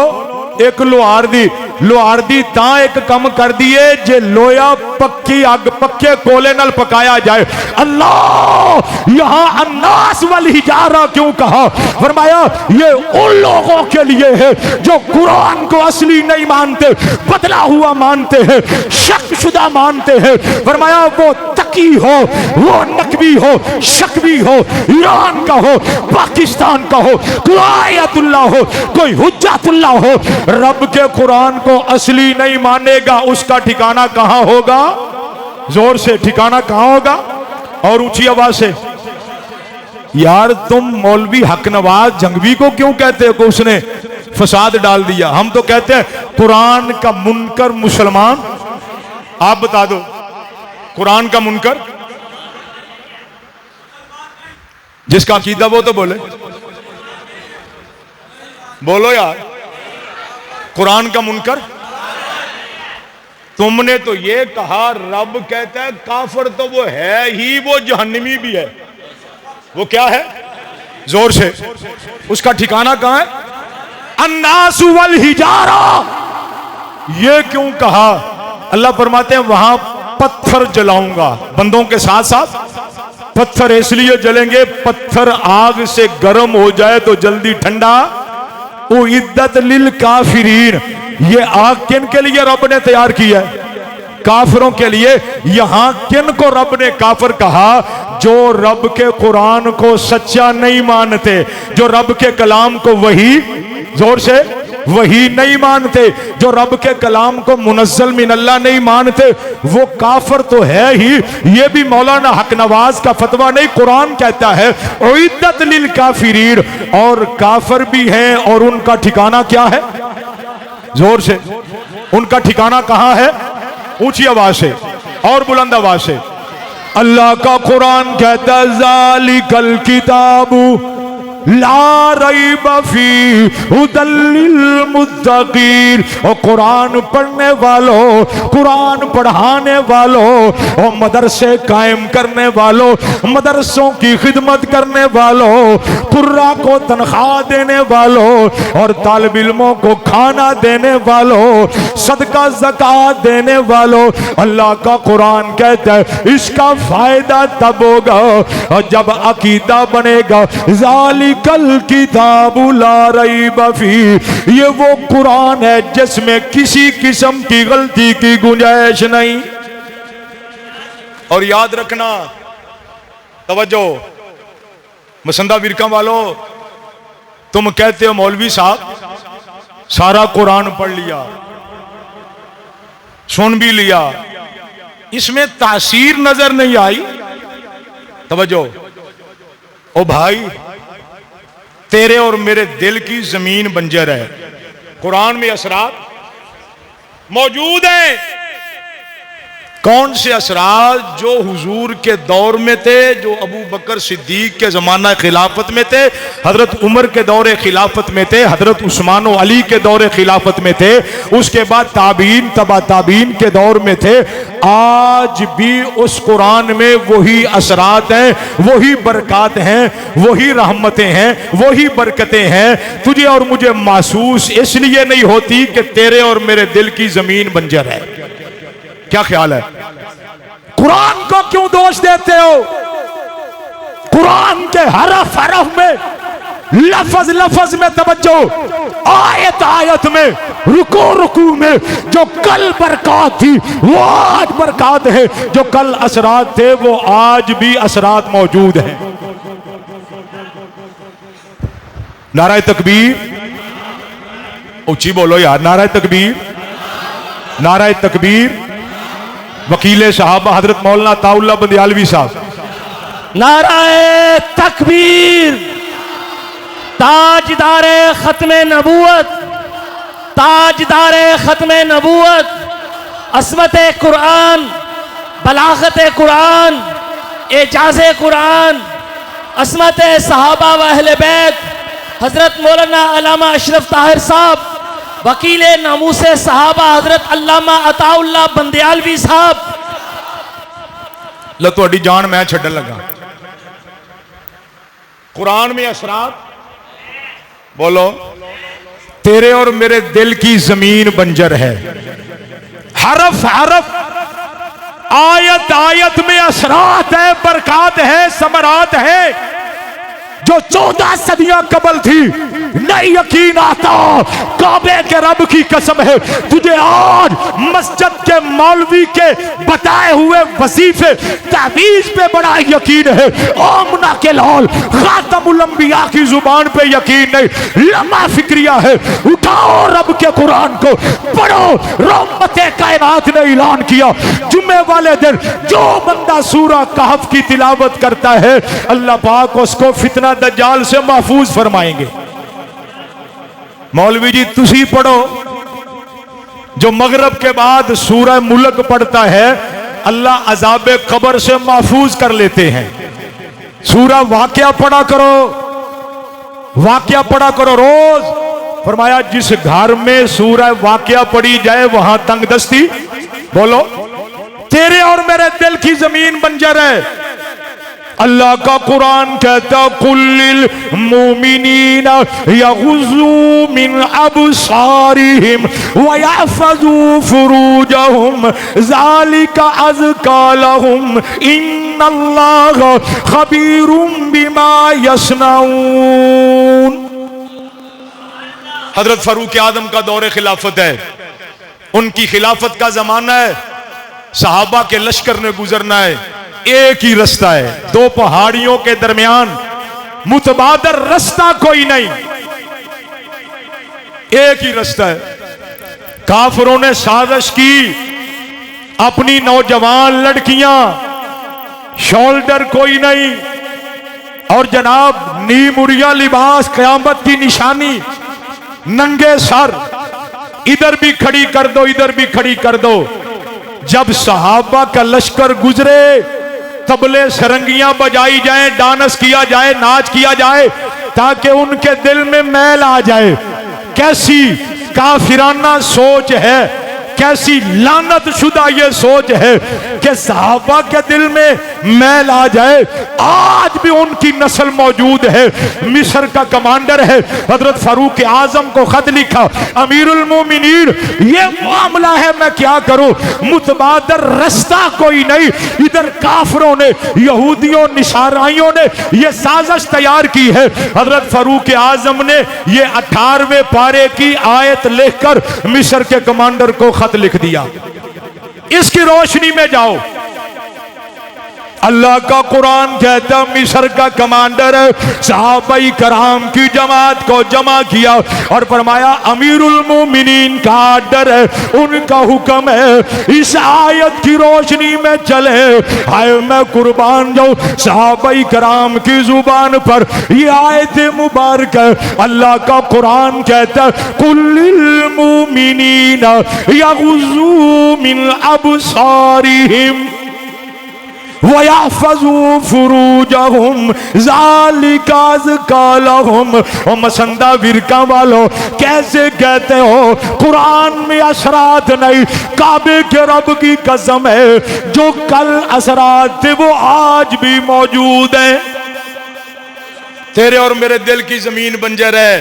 एक लोहार दी। लोहार दी तां एक कम कर दिए जे लोया पक्की अग पक्के कोले नाल पकाया जाए। अल्लाह यहां अन्नास वल हिजारा क्यों कहा? फरमाया ये उन लोगों के लिए है जो कुरान को असली नहीं मानते, बदला हुआ मानते हैं, शक-शुदा मानते हैं। फरमाया वो तकी हो, वो नकवी हो, शकवी हो, ईरान का हो, पाकिस्तान का हो, कोई आयतुल्लाह हो, कोई हुज्जतुल्लाह हो, रब के कुरान को असली नहीं मानेगा, उसका ठिकाना कहां होगा? जोर से ठिकाना कहां होगा? और ऊंची आवाज से। यार तुम मौलवी हक नवाज जंगवी को क्यों कहते हो कि उसने फसाद डाल दिया? हम तो कहते हैं कुरान का मुनकर मुसलमान। आप बता दो कुरान का मुनकर जिसका अकीदा वो तो बोले, बोलो यार। कुरान का मुनकर तुमने तो ये कहा, रब कहता है काफिर तो वो है ही, वो जहन्नमी भी है। वो क्या है? जोर से। उसका ठिकाना कहां है? अन्नासु वल हिजारा। ये क्यों कहा? अल्लाह फरमाते हैं वहां पत्थर जलाऊंगा बंदों के साथ साथ। पत्थर इसलिए जलेंगे, पत्थर आग से गर्म हो जाए तो जल्दी ठंडा। ओ इद्दत लिल काफिरीन, ये आग किन के लिए रब ने तैयार की है? काफिरों के लिए। यहां किन को रब ने काफिर कहा? जो रब के कुरान को सच्चा नहीं मानते, जो रब के कलाम को वही, जोर से, वही नहीं मानते, जो रब के कलाम को मुनज़्ज़ल मिन अल्लाह नहीं मानते, वो काफिर तो है ही। ये भी मौलाना हक नवाज का फतवा नहीं, कुरान कहता है उइद्दत लिल काफिरीन, और काफिर भी हैं और उनका ठिकाना क्या है? जोर से। उनका ठिकाना कहां है? ऊंची आवाज से और बुलंद आवाज से। अल्लाह का कुरान कहता है ज़ालिकल किताबु ला रैब फी हुदल लिल मुत्तकीन। और कुरान पढ़ने वालों, कुरान पढ़ाने वालों, और मदरसे कायम करने वालों, मदरसों की खिदमत करने वालों, कुर्रा को तनख्वाह देने वालों, और तालिब इल्मों को खाना देने वालों, सदका ज़कात देने वालों, अल्लाह का कुरान कहता है इसका फायदा तब होगा जब अकीदा बनेगा। कल किताबु ला रैब फी, ये वो कुरान है जिसमें किसी किस्म की गलती की गुंजाइश नहीं। और याद रखना, तवज्जो मसंदा विरका वालों, तुम कहते हो मौलवी साहब सारा कुरान पढ़ लिया, सुन भी लिया, इसमें तासीर नजर नहीं आई। तवज्जो ओ भाई, तेरे और मेरे दिल की जमीन बंजर है। कुरान में असरात मौजूद हैं। कौन से असरात? जो हुजूर के दौर में थे, जो अबू बकर सिद्दीक के जमाना खिलाफत में थे, हजरत उमर के दौरे खिलाफत में थे, हजरत उस्मान और अली के दौरे खिलाफत में थे, उसके बाद ताबीन तबा ताबीन के दौर में थे। आज भी उस कुरान में वही असरात हैं, वही बरकत हैं, वही रहमतें हैं, वही बरकतें हैं। तुझे और मुझे महसूस इसलिए नहीं होती कि तेरे और मेरे दिल की जमीन बंजर है। क्या ख्याल है? कुरान को क्यों दोष देते हो? कुरान के हरफ हरफ में, लफ्ज लफ्ज में तवज्जो, आयत आयत में, रुकू रुकू में जो कल बरकत थी वो आज बरकत है, जो कल असरात थे वो आज भी असरात मौजूद हैं। नाराए तकबीर, ऊंची बोलो यार, नाराए तकबीर, नाराए तकबीर। वकीले साहब हजरत मौलाना ताउल्ला बंदियालवी साहब। नाराए तकबीर। ताजदारे खत्मे नबूवत, ताजदारे खत्मे नबूवत, असमत कुरान, बलागत कुरान, एजाज़े कुरान, असमत सहाबा व अहले बैत, हजरत मौलाना अल्लामा अशरफ ताहिर साहब, वकील नामूस सहाबा हजरत अल्लामा अताउल्लाह बंदयालवी साहब। लो थोड़ी जान मैं छड्डन लगा। कुरान में असरात बोलो, तेरे और मेरे दिल की जमीन बंजर है। हरफ हरफ, आयत आयत में असरात है, बरकत है, समरात है, जो 14 सदियां कबल थी। नहीं यकीन आता, काबे के रब की कसम है, तुझे आज मस्जिद के मौलवी के बताए हुए वजीफे तावीज पे बड़ा यकीन है। आमना के लाल खातमुल अंबिया की जुबान पे यकीन नहीं, लम्हा फिक्रिया है। उठाओ रब के कुरान को पढ़ो। रहमते कायनात ने ऐलान किया, जुम्मे वाले दिन जो बंदा सूरा कहफ की तिलावत करता है, अल्लाह पाक उसको फितना दज्जाल से महफूज फरमाएंगे। मौलवी जी तुसी पढ़ो, जो मगरब के बाद सूरह मुल्क पढ़ता है, अल्लाह अजाबे कब्र से महफूज कर लेते हैं। सूरह वाक़या पढ़ा करो, वाक़या पढ़ा करो रोज। फरमाया जिस घर में सूरह वाक़या पढ़ी जाए वहां तंगदस्ती, बोलो, तेरे और मेरे दिल की जमीन बंजर है। अल्लाह का कुरान कहता, कुल्लिल मोमिनीना यगुज़ू मिन अबसारिहिम व यहफ़ज़ू फुरूजहुम ज़ालिका अज़का लहुम इन्नल्लाह खबीरुम बिमा यस्नऊन। हजरत फारूक आजम का दौरे खिलाफत है, उनकी खिलाफत का जमाना है, सहाबा के लश्कर ने गुजरना है। एक ही रास्ता है, दो पहाड़ियों के दरमियान मुतबादर रास्ता कोई नहीं, एक ही रास्ता है। काफिरों ने साजिश की, अपनी नौजवान लड़कियां, शोल्डर कोई नहीं, और जनाब नीमुरिया लिबास, कयामत की निशानी, नंगे सर, इधर भी खड़ी कर दो, इधर भी खड़ी कर दो। जब सहाबा का लश्कर गुजरे, तबले सरंगियां बजाई जाए, डांस किया जाए, नाच किया जाए, ताकि उनके दिल में मैल आ जाए। कैसी काफिराना सोच है, कैसी लानत शुदा ये सोच है कि सहाबा के दिल में मैल आ जाए। आज भी उनकी नस्ल मौजूद है। मिस्र का कमांडर है, हजरत फारूक आजम को खत लिखा, अमीरुल मोमिनीन ये मामला है, मैं क्या करूं, मुतबादर रास्ता कोई नहीं। इधर काफिरों ने, यहूदियों, निसाराइयों ने ये साजिश तैयार की है। हजरत फारूक आजम ने ये 18वें पारे की आयत लिखकर मिस्र के कमांडर को खत लिख दिया, इसकी रोशनी में जाओ। अल्लाह का कुरान कहता, मिस्र का कमांडर सहाबाई कराम की जमात को जमा किया और फरमाया, अमीरुल मोमिनीन का आर्डर है, उनका हुक्म है, इस आयत की रोशनी में चले। हाय मैं कुर्बान जाऊं, सहाबाई कराम की जुबान पर ये आयत मुबारक है। अल्लाह का कुरान कहता, कुल्लिल मोमिनीन यगुज़ू मिन अबसारिहिम वयहफ़ज़ू फुरूजहुम ज़ालिका अज़का लहुम। और मसंदा विरका वालों, कैसे कहते हो कुरान में असरात नहीं? काबे के रब की कसम है, जो कल असरात थे वो आज भी मौजूद है। तेरे और मेरे दिल की जमीन बंजर है।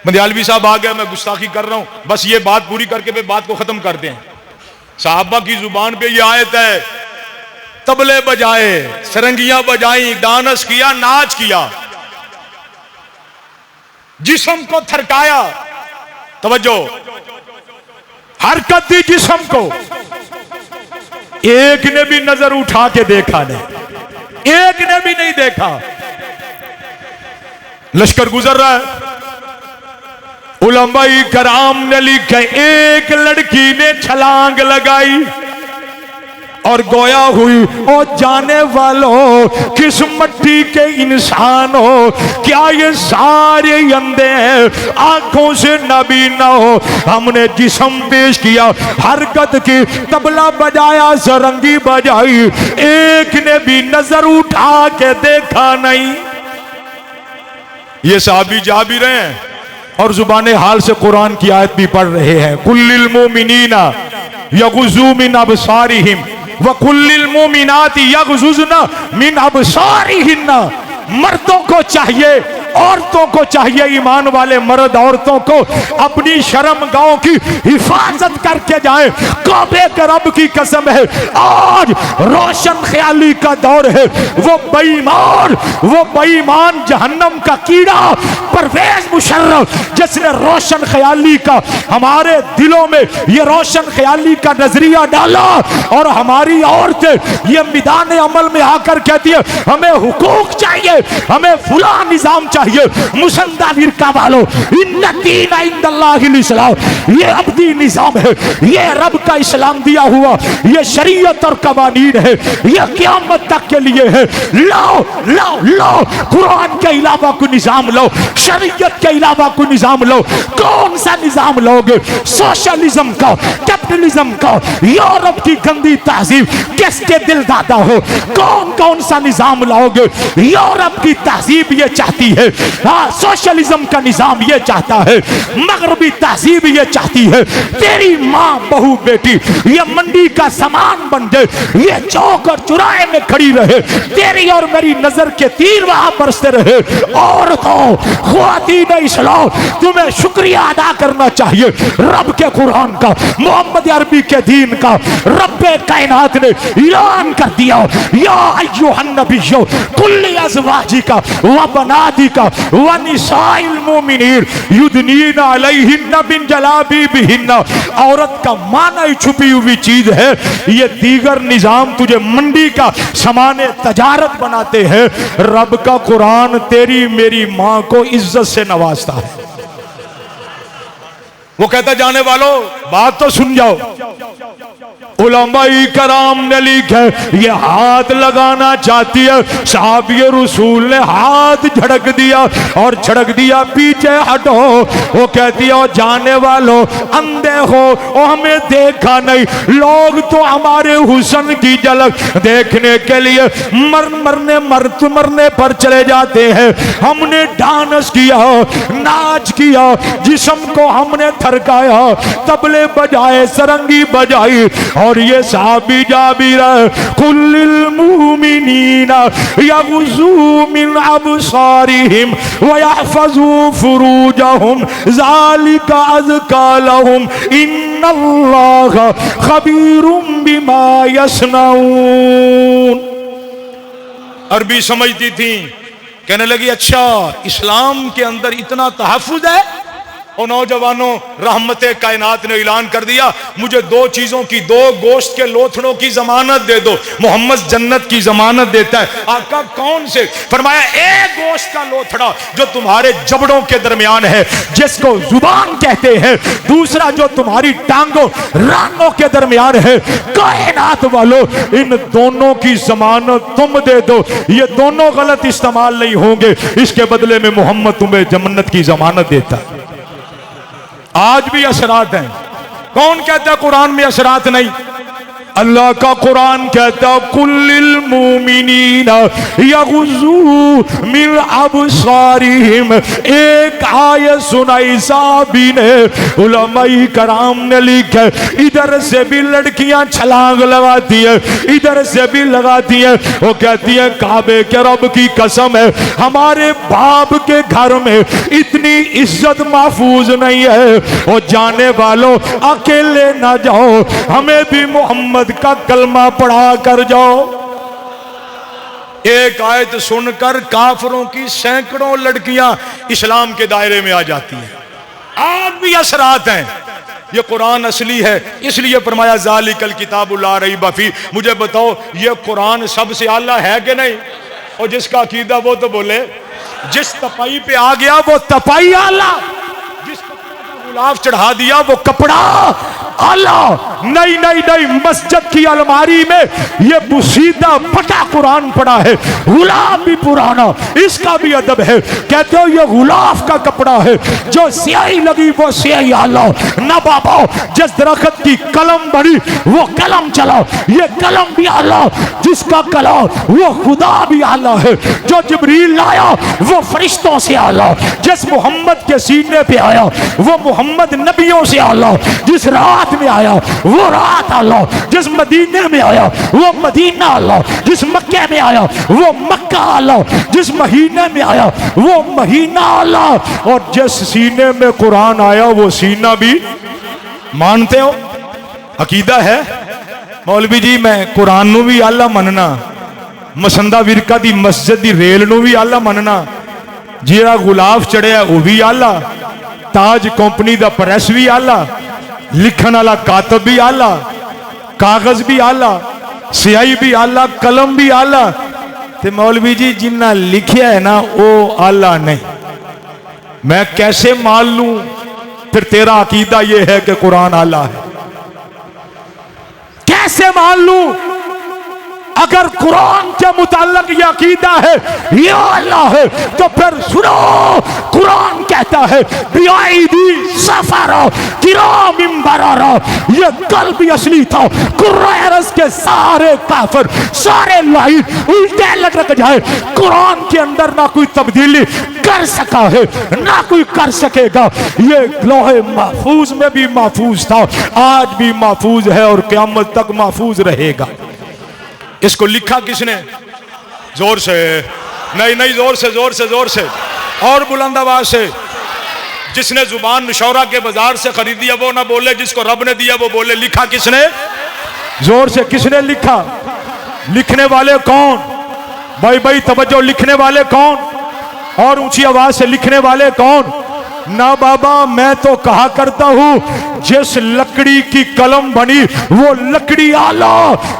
बंदयालवी साहब आ गया, मैं गुस्ताखी कर रहा हूं, बस ये बात पूरी करके फिर बात को खत्म करते हैं। साहबा की जुबान पे ये आयत है, तबले बजाए, सरंगियां बजाई, डांस किया, नाच किया, जिस्म को थरकाया, तवज्जो, हरकत दी जिस्म को। एक ने भी नजर उठा के देखा नहीं, एक ने भी नहीं देखा। लश्कर गुजर रहा है, उलमाई कराम ने लिखा, एक लड़की ने छलांग लगाई, और गोया हुई और जाने वालों किस मट्टी के इंसान हो, क्या ये सारे अंधे हैं, आंखों से नबी ना हो। हमने जिस्म पेश किया, हरकत की, तबला बजाया, सरंगी बजाई, एक ने भी नजर उठा के देखा नहीं। ये साहबी जा भी रहे हैं और जुबाने हाल से कुरान की आयत भी पढ़ रहे हैं। कुल्लिल मोमिनीना यगुज़ू मिन अबसारिहिम व कुल्लिल मोमिनाति यगुज़ुज़ना मिन अबसारिहिन्ना। मर्दों को चाहिए, औरतों को चाहिए, ईमान वाले मर्द औरतों को अपनी शर्मगाहों की हिफाजत करके जाएं। कौबे के रब की कसम है, आज रोशन ख्याली का दौर है। वो बेईमान जहन्नम का कीड़ा परवेज मुशर्रफ, जिसने रोशन ख्याली का हमारे दिलों में ये रोशन ख्याली का नजरिया डाला, और हमारी औरतें ये मैदान अमल में आकर कहती है हमें हुकूक चाहिए, हमें फुला निजाम चाहिए। मुसंदा फिरका वालों, इन्ना दीन इंदल्लाहिल इस्लाम, ये अब्दी निजाम है, ये रब का इस्लाम दिया हुआ, ये शरीयत और कवानीन है, ये क़यामत तक के लिए है। लो लो लो, कुरान के अलावा कोई निजाम लो, शरीयत के अलावा कोई निजाम लो। कौन सा निजाम लोगे? सोशलिज्म का, कैपिटलिज्म का, यूरोप की गंदी तहजीब, किसके दिल दादा हो? कौन सा निजाम लाओगे? यूरोप की तहजीब ये चाहती है, हाँ, सोशलिज्म का निजाम ये चाहता है, मगरबी तहजीब ये चाहती है तेरी माँ बहू बेटी ये मंडी का सामान बन जाए, ये चौक और चुराहे में खड़ी रहे, तेरी और मेरी नजर के तीर वहां बरसते रहे। औरतों, ख्वातीन इस्लाम, तुम्हें शुक्रिया अदा करना चाहिए रब के कुरान का, मोहम्मद अरबी के दीन का। रब्बे कायनात ने ऐलान कर दिया, या अय्युहन नबिय्यो कुल्ली अज़वाजिका व बनातिका व निसाइल मोमिनीन युदनीना अलैहिन्ना बिन जलाबिबिहिन्ना। औरत का माना ही छुपी हुई चीज है, ये दीगर निजाम तुझे मंडी का सामाने तजारत बनाते हैं। रब का कुरान तेरी मेरी मां को इज्जत से नवाजता है। वो कहता जाने वालों बात तो सुन जाओ, उलमाई कराम ने लिखा ये हाथ लगाना चाहती है, साहबी रसूल ने हाथ झड़क दिया और झड़क दिया पीछे हटो। वो कहती है जाने वालों अंधे हो और हमें देखा नहीं, लोग तो हमारे हुस्न की झलक देखने के लिए मरने पर चले जाते हैं। हमने डांस किया, नाच किया, जिस्म को हमने थरकाया, तबले बजाए, सरंगी बजाई, और ये साहबी जाबिर कुल्लिल मुमिनीना यगुज़ू मिन अबसारिहिम व यहफ़ज़ू फुरूजहुम ज़ालिका अज़का लहुम इन्नल्लाहा ख़बीरुम बिमा यस्नऊन। अरबी समझती थी, कहने लगी अच्छा इस्लाम के अंदर इतना तहफ़्फ़ुज़ है। और नौजवानों, रहमते कायनात ने ऐलान कर दिया मुझे दो चीजों की, दो गोश्त के लोथड़ों की जमानत दे दो। मोहम्मद जन्नत की जमानत देता है। आका कौन से? फरमाया एक गोश्त का लोथड़ा जो तुम्हारे जबड़ों के दरमियान है, जिसको जुबान कहते हैं, दूसरा जो तुम्हारी टांगों रानों के दरमियान है। कायनात वालों, इन दोनों की जमानत तुम दे दो, ये दोनों गलत इस्तेमाल नहीं होंगे, इसके बदले में मोहम्मद तुम्हें जन्नत की जमानत देता है। आज भी असरात हैं। कौन कहता है कुरान में असरात नहीं? अल्लाह का कुरान कहता कुल्लिल मुमिनीना यगुज़ू मिन अबसारिहिम। एक आयत सुनाई साहबी ने, उलमाई कराम ने लिखा इधर से भी लड़कियां छलांग लगाती है, इधर से भी लगाती है। वो कहती है काबे के रब की कसम है, हमारे बाप के घर में इतनी इज्जत महफूज नहीं है। वो जाने वालों अकेले ना जाओ, हमें भी मोहम्मद का कलमा पढ़ा कर जाओ। एक आयत सुनकर काफिरों की सैकड़ों लड़कियां इस्लाम के दायरे में आ जाती हैं। आज भी असरात हैं। ये कुरान असली है, इसलिए फरमाया ज़ालिकल किताबु ला रैब फीह। मुझे बताओ ये कुरान सबसे आला है कि नहीं? और जिसका अकीदा वो तो बोले, जिस तपाई पे आ गया वो तपाई आला, जिस कपड़ा का गुलाब चढ़ा दिया वो कपड़ा अल्लाह नहीं नहीं नहीं, मस्जिद की अलमारी में ये बुसीदा फटा कुरान पड़ा है, गुलाब भी पुराना, इसका भी अदब है। कहते हो ये गुलाब का कपड़ा है, जो स्याही लगी वो स्याही अल्लाह ना बाबा, जिस दरख्त की कलम बनी वो कलम चलाओ, ये कलम भी अल्लाह, जिसका कलाम वो खुदा भी अल्लाह है, जो जिब्रील लाया वो फरिश्तों से अल्लाह, जिस मोहम्मद के सीने पे आया वो मोहम्मद नबियों से अल्लाह, जिस रात में आया वो रात अल्लाह, जिस मदीने में आया वो मदीना अल्लाह, जिस मक्के में आया वो मक्का अल्लाह, जिस महीने में आया वो महीना अल्लाह, और जिस सीने में कुरान आया वो सीना भी मानते हो? अकीदा है मौलवी जी, मैं कुरान नू भी आला मनना, मसंदा विरका दी मस्जिद दी रेल नू भी आला मनना, जिहड़ा गुलाब चढ़िया वो भी आला, ताज कंपनी दा प्रेस भी आला, लिखन वाला कातब भी आला, कागज भी आला, स्याही भी आला, कलम भी आला, ते मौलवी जी जिन्ना लिखिया है ना वो आला नहीं। मैं कैसे मान लूं फिर तेरा अकीदा ये है कि कुरान आला है? कैसे मान लूं? अगर कुरान के मुताल्लिक ये अकीदा है ये अल्लाह है, तो फिर सुनो कुरान कहता है बिआईदी सफरा किरामिन बरारा, ये कल भी असली था, कुर्रस के सारे काफिर सारे लाइट उल्टे लटक जाए, कुरान के अंदर ना कोई तब्दीली कर सका है ना कोई कर सकेगा। ये लोहे महफूज में भी महफूज था, आज भी महफूज है और क़यामत तक महफूज रहेगा। इसको लिखा किसने? जोर से नहीं नहीं, जोर से जोर से जोर से और बुलंद आवाज से। जिसने जुबान नशौरा के बाजार से खरीदी है वो ना बोले, जिसको रब ने दिया वो बोले। लिखा किसने? जोर से किसने लिखा? लिखने वाले कौन? भाई भाई तवज्जो, लिखने वाले कौन? और ऊंची आवाज से लिखने वाले कौन? ना बाबा, मैं तो कहा करता हूं जिस लकड़ी की कलम बनी वो लकड़ी आला,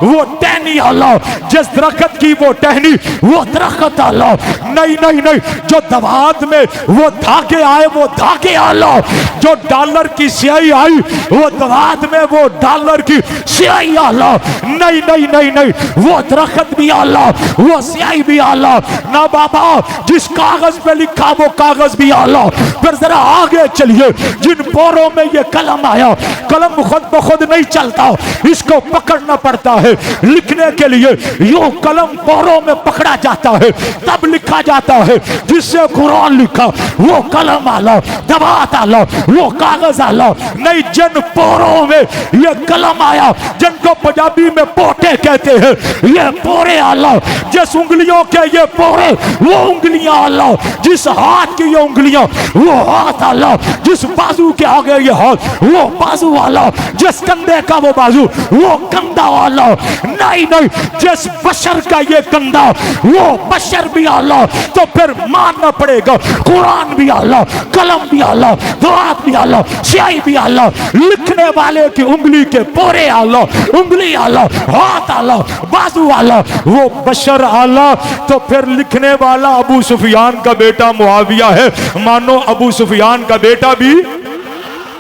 वो टहनी आला, जिस दरख्त की वो टहनी वो दरख्त आला। नहीं नहीं नहीं, जो दवात में वो धागे आए वो धागे आला, जो डॉलर की स्याही आई वो दवात में वो डॉलर की स्याही आला। नहीं नहीं नहीं नहीं, वो दरख्त भी आला, वो स्याही भी आला। ना बाबा, जिस कागज पे लिखा वो कागज भी आला। फिर जरा आगे चलिए, जिन पोरों में ये कलम आया, कलम खुद ब खुद नहीं चलता, इसको पकड़ना पड़ता है लिखने के लिए। यो कलम पोरों में पकड़ा जाता है तब लिखा जाता है। जिससे कुरान लिखा वो कलम आला, दवात आला, वो कागज आला। नहीं, जिन पोरों में ये कलम आया, जिनको पंजाबी में पोटे कहते हैं, ये पोरे आला। जिस उंगलियों के ये पोरे वो उंगलियां आला, जिस हाथ की ये उंगलियां वो हाथ आला, जिस बाजू के आगे ये हाथ वो बाजू वाला, जिस कंधे का वो बाजू वो कंधा वाला। नहीं नहीं, जिस बशर का ये कंधा वो बशर भी आला। तो फिर मानना पड़ेगा कुरान भी आला, कलम भी आला, दवात भी आला, स्याही भी आला, लिखने वाले की उंगली के पोरे आला, उंगली आला, हाथ आला, बाजू आला, वो बशर आला। तो फिर लिखने वाला अबू सुफियान का बेटा मुआविया है, मानो अबू सुफियान का बेटा भी।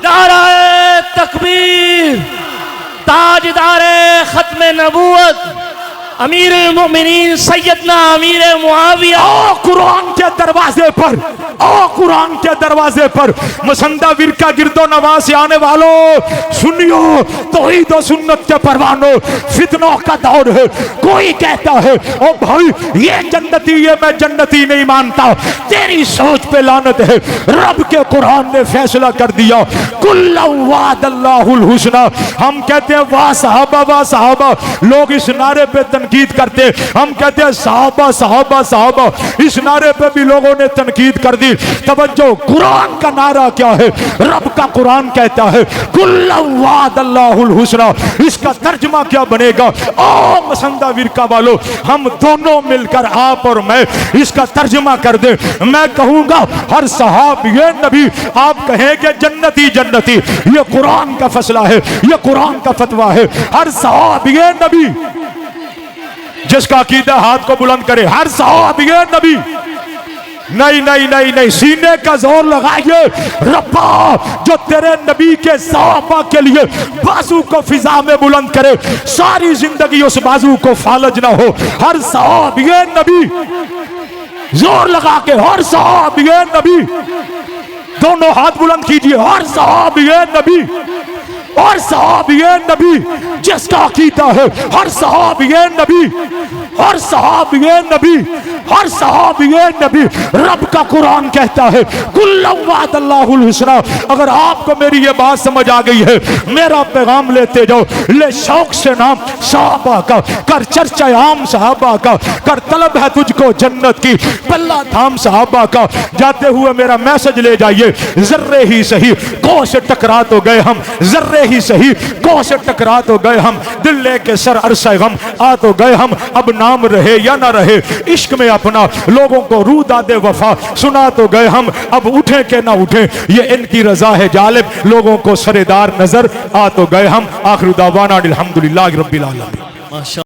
नाराए तकबीर, ताजदारे खत्म नबूवत, अमीर मोमिनीन सैयदना अमीर मुआविया। आओ कुरान के दरवाजे पर, आओ कुरान के दरवाजे पर, मसंदा विरका गिरदो नवाज से आने वालों सुनियो, तौहीद और सुन्नत के परवानों, फितनों का दौर है। कोई कहता है ओ भाई ये जन्नती, ये मैं जन्नती नहीं मानता, तेरी सोच पे लानत है। रब के कुरान ने फैसला कर दिया, कुल्लु वादल्लाहुल हुस्ना। हम कहते हैं वाह साहबा वाह साहबा, लोग इस नारे पे तनकीद करते, हम कहते हैं साहबा साहबा साहबा, इस नारे पे भी लोगों ने तनकीद कर दी। तवज्जो, कुरान का नारा क्या है? रब का कुरान कहता है कुल्लु वादल्लाहुल हुस्ना। इसका तर्जुमा क्या बनेगा? ओ मसंदा विरका वालों, हम दोनों मिलकर, आप और मैं, इसका तर्जुमा कर दे। मैं कहूंगा हर सहाबी नबी, आप कहेंगे जन्नती जन्नती। ये कुरान का फैसला है, ये कुरान का फतवा है। हर सहाबी नबी, जिसका अकीदा हाथ को बुलंद करे, हर सहाबी नबी नहीं नहीं नहीं नहीं, सीने का जोर लगाइए। रब्बा जो तेरे नबी के सहाबा के लिए बाजू को फिजा में बुलंद करे, सारी जिंदगी उस बाजू को फालज ना हो। हर सहाबी नबी, जोर लगा के हर सहाबी नबी, दोनों हाथ बुलंद कीजिए। हर सहाबी नबी, और सहाबी नबी जिसका अकीदा है, हर सहाबी नबी, हर सहाबी नबी, हर सहाबी नबी। रब का कुरान कहता है कुल्लु वअदल्लाहुल हुस्ना। अगर आपको मेरी ये बात समझ आ गई है, मेरा पैगाम लेते जाओ। ले शौक से नाम सहाबा का, कर चर्चा आम सहाबा का, कर तलब है तुझको जन्नत की, पल्ला थाम सहाबा का। जाते हुए मेरा मैसेज ले जाइए, जर्रे ही सही को से टकरा तो गए हम, जर्रे ही सही को से टकरा तो गए हम, दिल लेके सर अरसा गम आ तो गए हम। अब नाम रहे या ना रहे इश्क में अपना, लोगों को रू दादे वफा सुना तो गए हम। अब उठे के ना उठे ये इनकी रजा है जालिब, लोगों को सरेदार नजर आ तो गए हम। आखिर दावाना अल्हम्दुलिल्लाहि रब्बिल आलमीन।